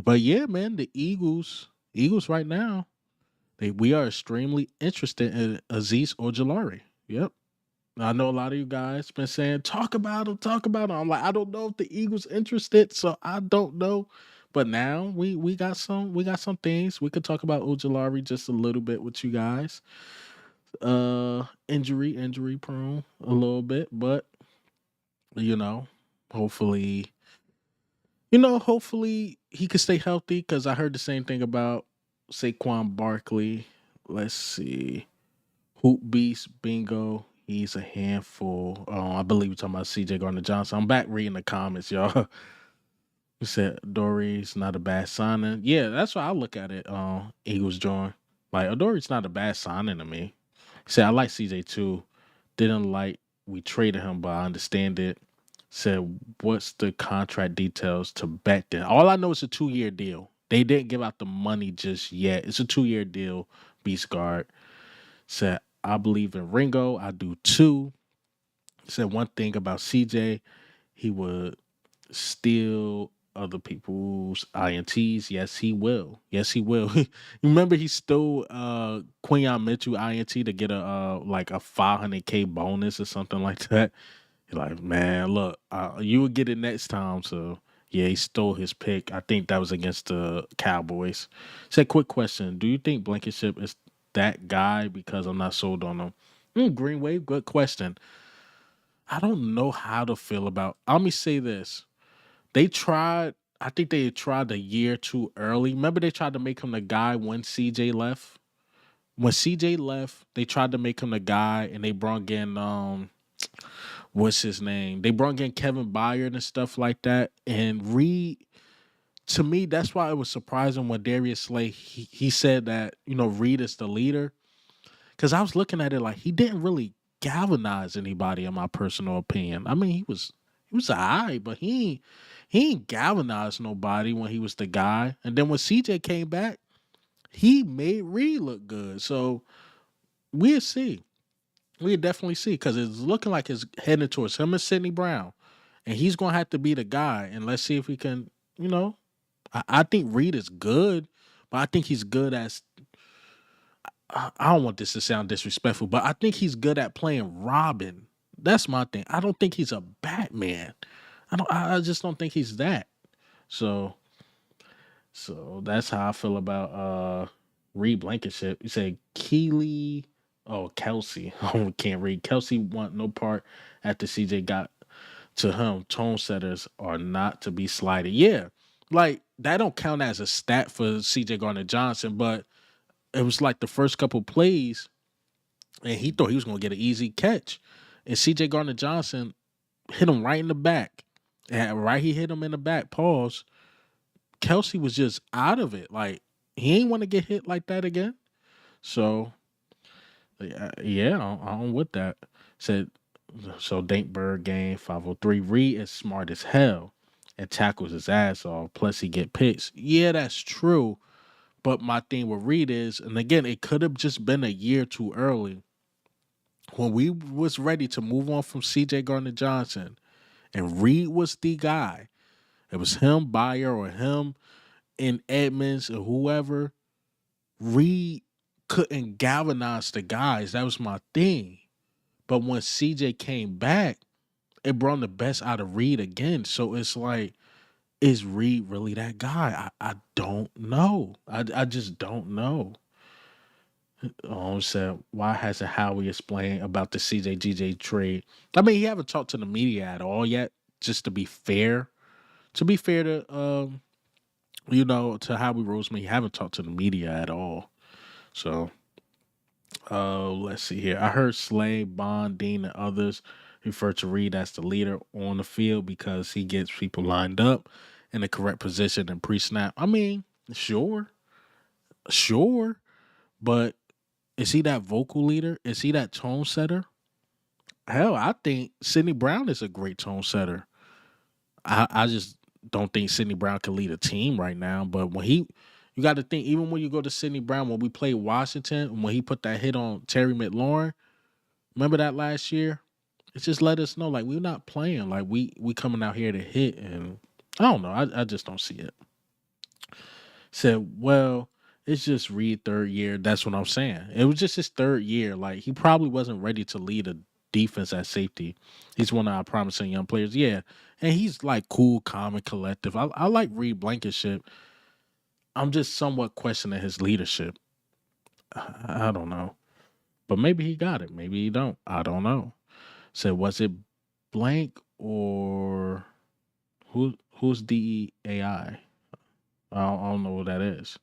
but yeah, man, the Eagles right now, we are extremely interested in Aziz Ojulari. Yep. I know a lot of you guys been saying, talk about him, talk about him. I'm like, I don't know if the Eagles interested, so I don't know. But now we got some things. We could talk about Ojulari just a little bit with you guys. Injury prone a little bit, but you know, hopefully, hopefully he could stay healthy because I heard the same thing about Saquon Barkley. Let's see. Hoop Beast Bingo. He's a handful. I believe you're talking about CJ Gardner Johnson. I'm back reading the comments, y'all. You said Dory's not a bad signing. Yeah, that's why I look at it. Eagles join. Like Dory's not a bad signing to me. He said I like CJ too. Didn't like we traded him, but I understand it. Said what's the contract details to Becton? All I know is a 2-year deal. They didn't give out the money just yet. It's a 2-year deal. Beast Guard said I believe in Ringo. I do too. Said one thing about CJ, he would steal other people's INTs. Yes, he will. Yes, he will. Remember, he stole Quinyon Mitchell INT to get a like a 500K bonus or something like that. He's like, man, look, you will get it next time. So yeah, he stole his pick. I think that was against the Cowboys. Said, quick question: do you think Blankenship is that guy? Because I'm not sold on him. Green Wave, good question. I don't know how to feel about. Let me say this: they tried. I think they tried a year too early. Remember, they tried to make him the guy when CJ left. When CJ left, they tried to make him the guy, and they brought in what's his name? They brought in Kevin Byard and stuff like that. And Reed, to me, that's why it was surprising when Darius Slay he said that Reed is the leader. Because I was looking at it like he didn't really galvanize anybody, in my personal opinion. I mean, he was alright, but he ain't galvanized nobody when he was the guy. And then when CJ came back, he made Reed look good. So we'll see. We'll definitely see because it's looking like it's heading towards him and Sidney Brown. And he's going to have to be the guy. And let's see if we can, I think Reed is good, but I think he's good as I don't want this to sound disrespectful, but I think he's good at playing Robin. That's my thing. I don't think he's a Batman. I just don't think he's that. So that's how I feel about Reed Blankenship. You say Keely, Kelsey. I can't read. Kelsey want no part after CJ got to him. Tone setters are not to be slighted. Yeah. Like that don't count as a stat for CJ Gardner Johnson, but it was like the first couple plays, and he thought he was going to get an easy catch. And C.J. Gardner-Johnson hit him right in the back. And he hit him in the back, pause. Kelsey was just out of it. Like, he ain't want to get hit like that again. So, yeah, I'm with that. Said, so Dankberg game, 503. Reed is smart as hell and tackles his ass off. Plus, he get picks. Yeah, that's true. But my thing with Reed is, and again, it could have just been a year too early. When we was ready to move on from C.J. Gardner-Johnson and Reed was the guy, it was him, Bayer, or him and Edmonds or whoever, Reed couldn't galvanize the guys. That was my thing. But when CJ came back, it brought the best out of Reed again. So it's like, is Reed really that guy? I don't know. I just don't know. Said, why hasn't Howie explained about the CJ trade? I mean, he haven't talked to the media at all yet. Just to be fair to to Howie Roseman, he haven't talked to the media at all. So, let's see here. I heard Slay, Bond, Dean, and others refer to Reed as the leader on the field because he gets people lined up in the correct position and pre-snap. I mean, sure, but is he that vocal leader? Is he that tone setter? Hell, I think Sidney Brown is a great tone setter. I just don't think Sidney Brown can lead a team right now. But you got to think, even when you go to Sidney Brown, when we played Washington, when he put that hit on Terry McLaurin, remember that last year? It just let us know, like, we're not playing. Like, we coming out here to hit. And I don't know. I just don't see it. Said, well, it's just Reed third year. That's what I'm saying. It was just his third year. Like, he probably wasn't ready to lead a defense at safety. He's one of our promising young players. Yeah. And he's like cool, calm, and collective. I like Reed Blankenship. I'm just somewhat questioning his leadership. I don't know. But maybe he got it. Maybe he don't. I don't know. So was it Blank or who's DEAI? I don't know what that is.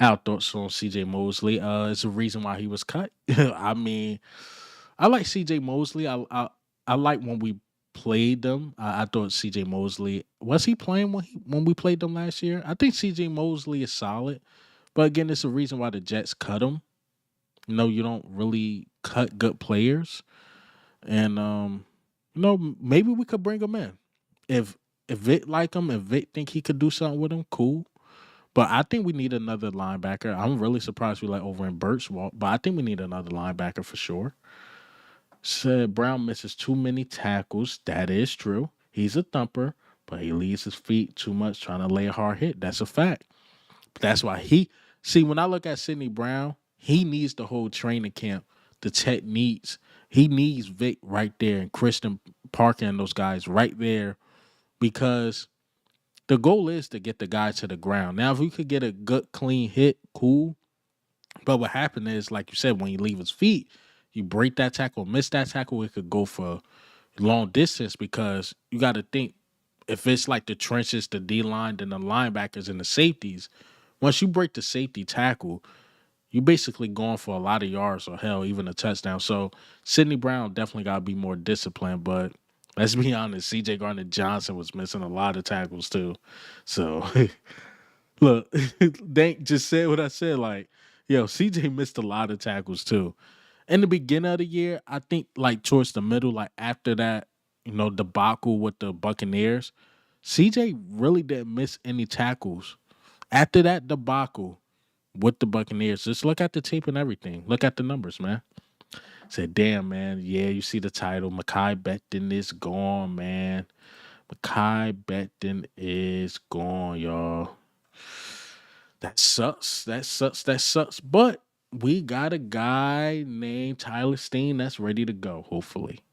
Our thoughts on CJ Mosley. It's a reason why he was cut. I mean, I like CJ Mosley. I like when we played them. I thought CJ Mosley was he playing when we played them last year. I think CJ Mosley is solid, but again, it's a reason why the Jets cut him. You don't really cut good players, and maybe we could bring him in if Vic like him, if Vic think he could do something with him, cool. But I think we need another linebacker. I'm really surprised we let over in Birchwald, but I think we need another linebacker for sure. Said Brown misses too many tackles. That is true. He's a thumper, but he leaves his feet too much trying to lay a hard hit. That's a fact. That's why when I look at Sidney Brown, he needs the whole training camp, the techniques. He needs Vic right there and Christian Parker and those guys right there because the goal is to get the guy to the ground. Now, if we could get a good, clean hit, cool. But what happened is, like you said, when you leave his feet, you break that tackle, miss that tackle, it could go for long distance because you got to think if it's like the trenches, the D line, then the linebackers and the safeties. Once you break the safety tackle, you basically going for a lot of yards or hell, even a touchdown. So Sidney Brown definitely got to be more disciplined. But let's be honest, C.J. Gardner-Johnson was missing a lot of tackles too. So look, Dank just said what I said. Like, C.J. missed a lot of tackles too. In the beginning of the year, I think like towards the middle, like after that, debacle with the Buccaneers, CJ really didn't miss any tackles. After that debacle with the Buccaneers, just look at the tape and everything. Look at the numbers, man. Said, damn, man. Yeah, you see the title. Mekhi Becton is gone, man. Mekhi Becton is gone, y'all. That sucks. That sucks. That sucks. But we got a guy named Tyler Steen that's ready to go. Hopefully,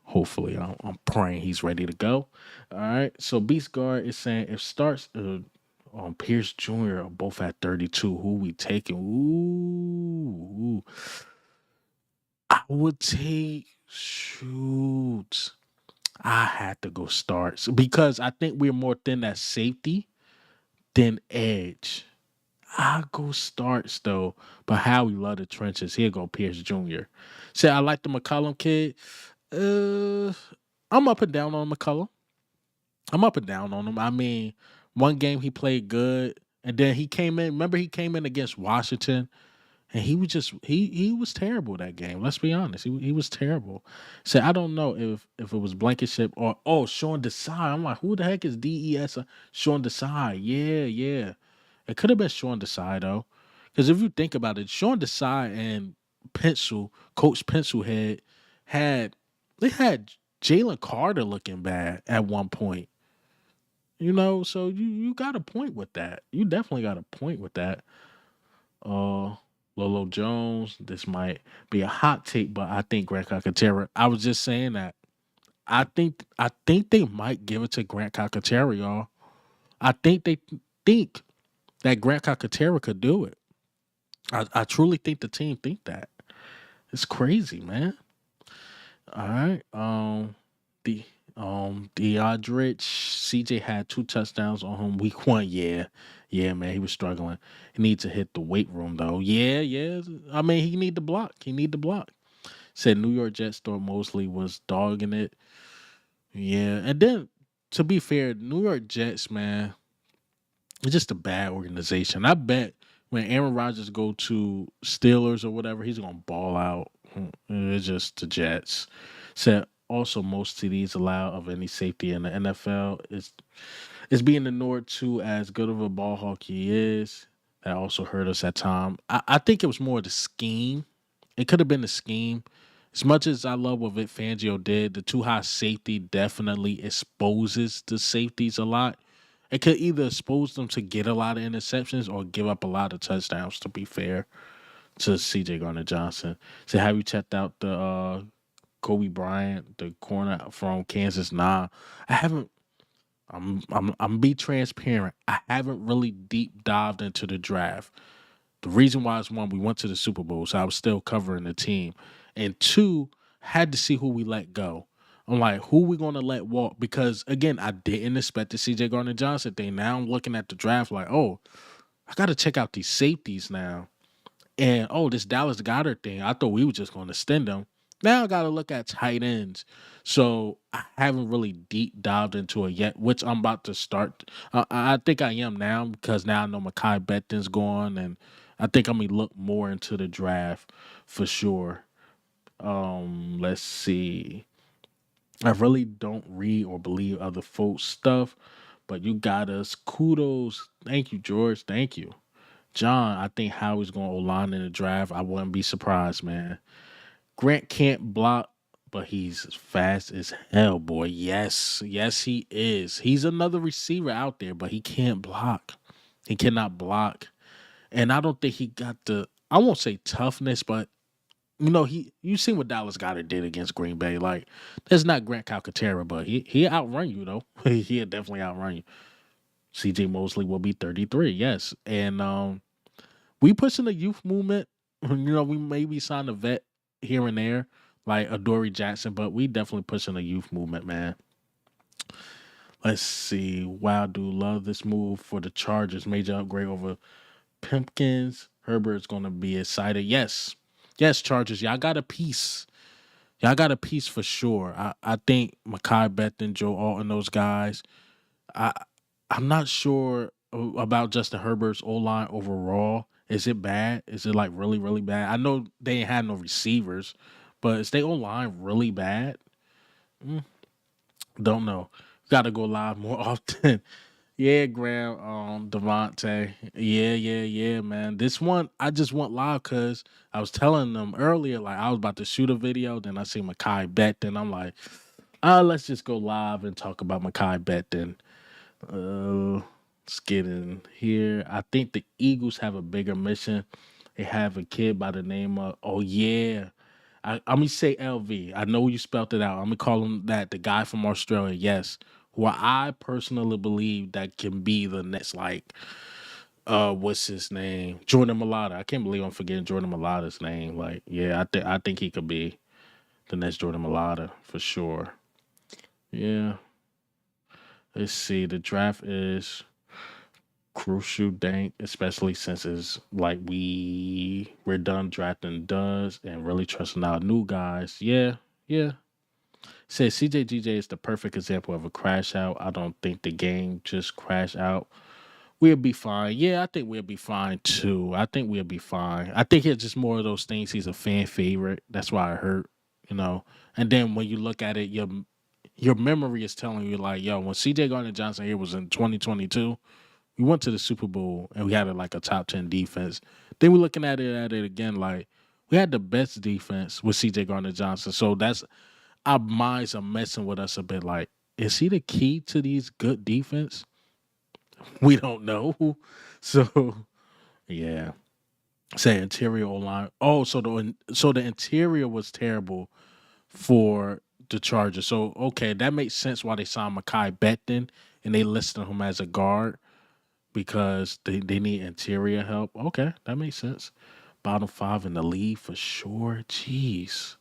I'm praying he's ready to go. All right. So Beast Guard is saying if starts on Pierce Jr. are both at 32, who we taking? Ooh, I would take shoot. I had to go starts because I think we're more thin at safety than edge. I go starts though, but Howie love the trenches. He'll go Pierce Jr. Say I like the McCollum kid. Uh, I'm up and down on McCollum. I'm up and down on him. I mean, one game he played good, and then he came in. Remember, he came in against Washington, and he was just he was terrible that game. Let's be honest, he was terrible. So I don't know if it was Blankenship or Sean Desai. I'm like, who the heck is DES? Sean Desai? Yeah. It could have been Sean Desai though, because if you think about it, Sean Desai and Coach Pencilhead had Jalen Carter looking bad at one point. So you got a point with that. You definitely got a point with that. Lolo Jones. This might be a hot take, but I think Grant Calcaterra. I was just saying that. I think they might give it to Grant Calcaterra, y'all. I think they think that Grant Calcaterra could do it. I truly think the team think that. It's crazy, man. All right. The the Aldrich CJ had 2 touchdowns on him week 1. Yeah. Yeah, man. He was struggling. He needs to hit the weight room though. Yeah, yeah. I mean, he need to block. He need to block. Said New York Jets store Mosley was dogging it. Yeah. And then to be fair, New York Jets, man, it's just a bad organization. I bet when Aaron Rodgers go to Steelers or whatever, he's gonna ball out. It's just the Jets. Said also most TDs allowed of any safety in the NFL is being ignored too as good of a ball hawk he is. That also hurt us at time. I think it was more the scheme. It could have been the scheme. As much as I love what Vic Fangio did, the too high safety definitely exposes the safeties a lot. It could either expose them to get a lot of interceptions or give up a lot of touchdowns, to be fair to CJ Garner Johnson. So have you checked out the Kobe Bryant, the corner from Kansas? Nah. I haven't. I'm be transparent. I haven't really deep dived into the draft. The reason why is one, we went to the Super Bowl, so I was still covering the team. And two, had to see who we let go. I'm like, who we gonna let walk? Because again, I didn't expect the CJ Garner Johnson thing. Now I'm looking at the draft like, oh, I gotta check out these safeties now. And oh, this Dallas Goddard thing, I thought we were just gonna extend them. Now I gotta look at tight ends. So I haven't really deep dived into it yet, which I'm about to start. I think I am now because now I know Mekhi Becton's gone, and I think I'm gonna look more into the draft for sure. Let's see. I really don't read or believe other folks' stuff, but you got us. Kudos. Thank you, George. Thank you. John, I think Howie's going to O-line in the draft. I wouldn't be surprised, man. Grant can't block, but he's fast as hell, boy. Yes. Yes, he is. He's another receiver out there, but he can't block. He cannot block. And I don't think he got I won't say toughness, but you seen what Dallas Goddard did against Green Bay. Like, that's not Grant Calcaterra, but he outrun you though. He'll definitely outrun you. CJ Mosley will be 33, yes. And we pushing the youth movement. We maybe sign a vet here and there, like Adoree Jackson, but we definitely pushing the youth movement, man. Let's see. Wow, dude, love this move for the Chargers. Major upgrade over Pimpkins. Herbert's gonna be excited. Yes. Yes, Chargers. Y'all got a piece. Y'all got a piece for sure. I think Mekhi Becton, Joe Alton, those guys. I I'm not sure about Justin Herbert's O line overall. Is it bad? Is it like really, really bad? I know they ain't had no receivers, but is they O line really bad? Mm, don't know. Got to go live more often. Yeah, Graham, Devontae. Yeah, yeah, yeah, man. This one I just went live because I was telling them earlier, like I was about to shoot a video, then I see Mekhi Becton. I'm like, let's just go live and talk about Mekhi Becton. Let's get in here. I think the Eagles have a bigger mission. They have a kid by the name of, oh yeah. I'm gonna say LV. I know you spelled it out. I'm gonna call him that. The guy from Australia, yes. Who I personally believe that can be the next, like, what's his name? Jordan Mailata. I can't believe I'm forgetting Jordan Mailata's name. Like, yeah, I think he could be the next Jordan Mailata for sure. Yeah. Let's see. The draft is crucial dank, especially since it's like we're done drafting duds and really trusting our new guys. Yeah, yeah. Says CJGJ is the perfect example of a crash out. I don't think the game just crash out. We'll be fine. Yeah, I think we'll be fine too. I think we'll be fine. I think it's just more of those things. He's a fan favorite. That's why it hurt. And then when you look at it, your memory is telling you like, yo, when CJ Gardner Johnson here was in 2022, we went to the Super Bowl and we had like a top 10 defense. Then we're looking at it again like we had the best defense with CJ Gardner Johnson. So that's our minds are messing with us a bit. Like, is he the key to these good defense? We don't know. So yeah. Say interior line. Oh, so the interior was terrible for the Chargers. So okay, that makes sense why they signed Mekhi Becton. and they listed him as a guard because they need interior help. Okay, that makes sense. Bottom 5 in the league for sure. Jeez.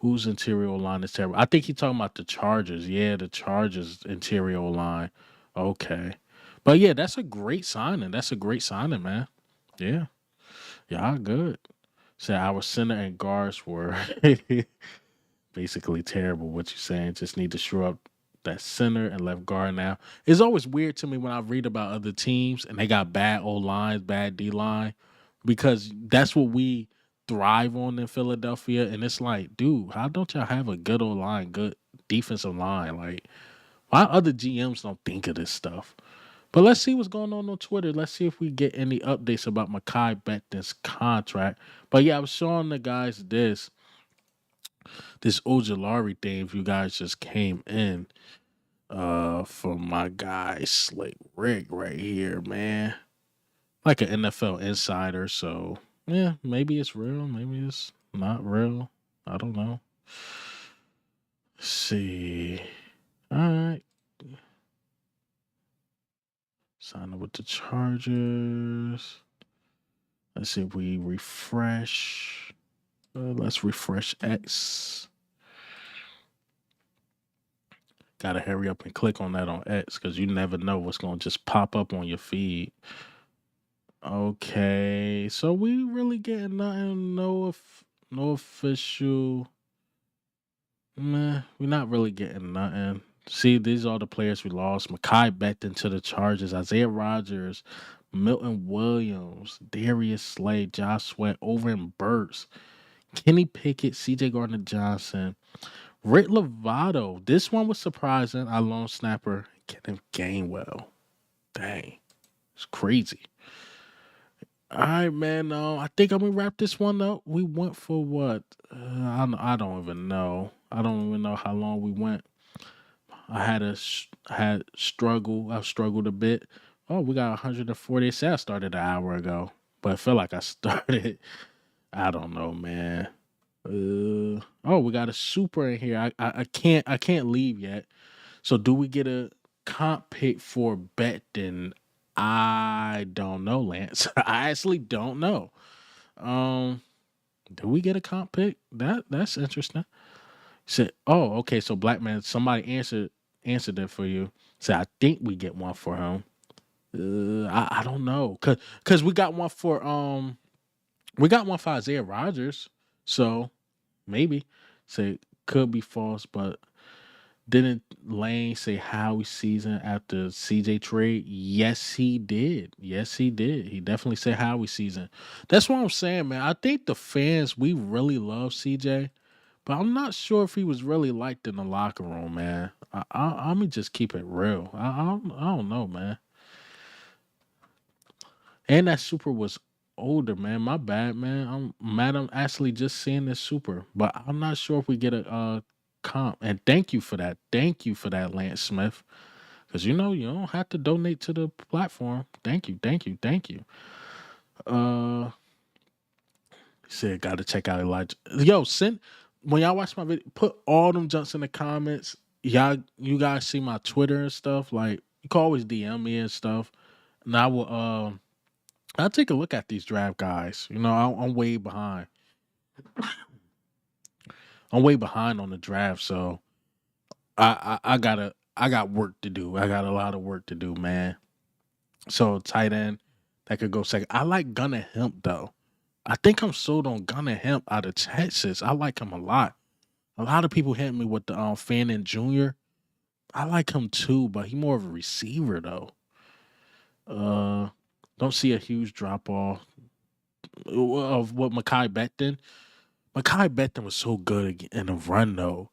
Whose interior line is terrible? I think he's talking about the Chargers. Yeah, the Chargers interior line. Okay. But yeah, that's a great signing. That's a great signing, man. Yeah. Y'all good. So our center and guards were basically terrible. What you saying? Just need to shore up that center and left guard now. It's always weird to me when I read about other teams and they got bad O lines, bad D line, because that's what we thrive on in Philadelphia. And it's like, dude, how don't y'all have a good O line, good defensive line? Like, why other GMs don't think of this stuff? But let's see what's going on Twitter. Let's see if we get any updates about Mekhi Becton's contract. But yeah, I was showing the guys this Ojulari thing. If you guys just came in, for my guy Slick Rick right here, man, like an NFL insider. So yeah, maybe it's real, maybe it's not real. I don't know. Let's see. All right, sign up with the Chargers. Let's see if we refresh. Let's refresh X. Gotta hurry up and click on that on X because you never know what's gonna just pop up on your feed. Okay, so we really getting nothing. No official. Meh, we're not really getting nothing. See, these are the players we lost. Mekhi Becton to the Chargers. Isaiah Rogers, Milton Williams, Darius Slade, Josh Sweat, Overton Burks, Kenny Pickett, C.J. Gardner Johnson, Rick Lovato. This one was surprising. Our lone snapper, Kenneth Gainwell. Dang, it's crazy. All right, man. I think I'm gonna wrap this one up. We went for what? I don't even know. I don't even know how long we went. I had struggle. I struggled a bit. Oh, we got 140. Say I started an hour ago, but I feel like I started. I don't know, man. Oh, we got a super in here. I can't leave yet. So do we get a comp pick for Becton? I don't know, Lance. I actually don't know. Um, do we get a comp pick? That's interesting. Said, oh, okay. So black man, somebody answered it for you. Said, I think we get one for him. I don't know, cause we got one for Isaiah Rogers. So maybe say could be false, but didn't Lane say Howie season after CJ trade? Yes, he did. Yes, he did. He definitely said Howie season. That's what I'm saying, man. I think the fans, we really love CJ, but I'm not sure if he was really liked in the locker room, man. I'm gonna just keep it real. I don't know, man. And that super was older, man. My bad, man. I'm mad. I'm actually just seeing this super, but I'm not sure if we get a comp. And thank you for that. Thank you for that, Lance Smith. Because you know you don't have to donate to the platform. Thank you, thank you, thank you. Uh, he said got to check out Elijah. Yo, send when y'all watch my video, put all them junks in the comments. You guys see my Twitter and stuff. Like you can always DM me and stuff, and I will. I'll take a look at these draft guys. You know, I'm way behind. I'm way behind on the draft, so I got work to do. I got a lot of work to do, man. So tight end that could go second. I like Gunnar Hemp though. I think I'm sold on Gunnar Hemp out of Texas. I like him a lot. A lot of people hit me with the Fannin Jr. I like him too, but he more of a receiver though. Uh, don't see a huge drop off of what Mekhi Becton. Mekhi Becton was so good in the run though.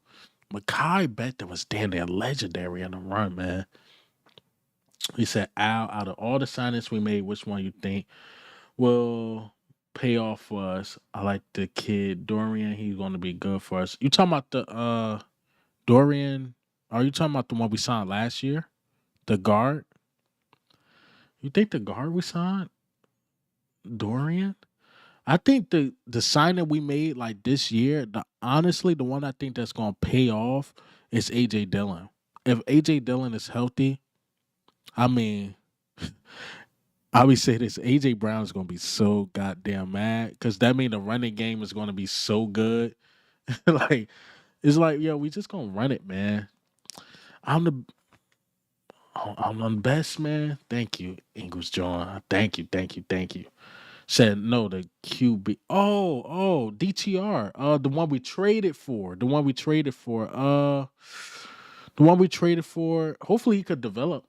Mekhi Becton was damn near legendary in the run, man. He said, Al, out of all the signings we made, which one you think will pay off for us? I like the kid Dorian. He's going to be good for us. You talking about the Dorian? Are you talking about the one we signed last year? The guard? You think the guard we signed? Dorian? I think the sign that we made like this year, honestly, the one I think that's gonna pay off is AJ Dillon. if AJ Dillon is healthy, I mean, I always say this: AJ Brown is gonna be so goddamn mad because that means the running game is gonna be so good. Like it's like, yo, we just gonna run it, man. I'm the I'm the best, man. Thank you, Ingles John. Thank you, thank you, thank you. Said no, the QB. Oh, DTR. The one we traded for. The one we traded for. The one we traded for. Hopefully he could develop.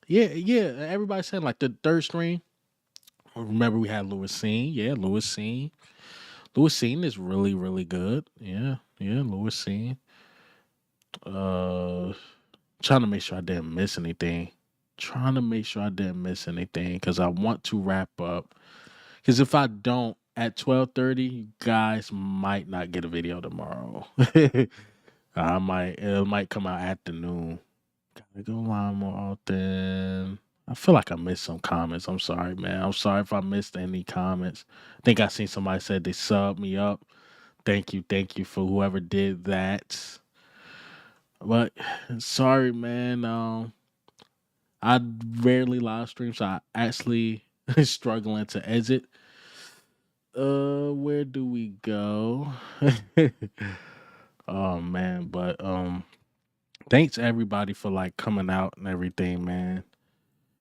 Yeah. Everybody saying like the third string. Remember we had Lewis Seen. Yeah, Lewis Seen. Lewis Seen is really, really good. Yeah, Lewis Seen. Uh Trying to make sure I didn't miss anything. Trying to make sure I didn't miss anything because I want to wrap up. Because if I don't, at 12:30, you guys might not get a video tomorrow. It might come out afternoon. Gotta go line more often. I feel like I missed some comments. I'm sorry, man. I'm sorry if I missed any comments. I think I seen somebody said they subbed me up. Thank you for whoever did that. But sorry, man. I rarely live stream, so I actually struggling to exit. Where do we go? Oh man, but thanks everybody for like coming out and everything, man.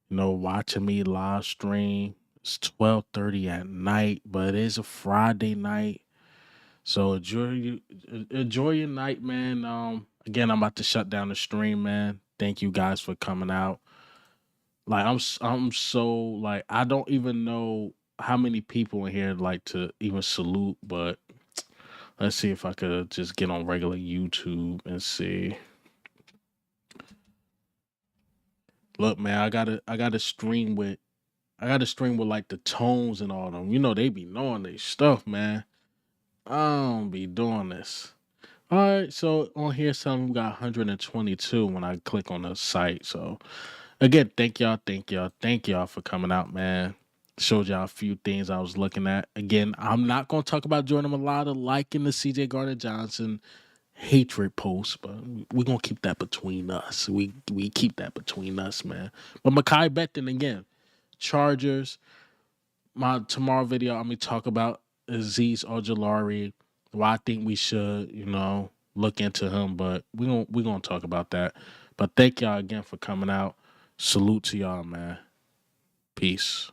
You know, watching me live stream. It's 12:30 at night, but it's a Friday night. So enjoy your night, man. Again, I'm about to shut down the stream, man. Thank you guys for coming out. Like I'm so like I don't even know how many people in here like to even salute, but let's see if I could just get on regular YouTube and see. Look, man, I gotta stream with like the tones and all them. You know they be knowing they stuff, man. I don't be doing this. All right, so on here, some got 122 when I click on the site. So again, thank y'all for coming out, man. Showed y'all a few things I was looking at. Again, I'm not gonna talk about Jordan Mailata liking the CJ Gardner Johnson hatred post, but we're gonna keep that between us. We keep that between us, man. But Mekhi Becton again, Chargers. My tomorrow video, I'm gonna talk about Azeez Ojulari. Why I think we should, look into him. But we gonna talk about that. But thank y'all again for coming out. Salute to y'all, man. Peace.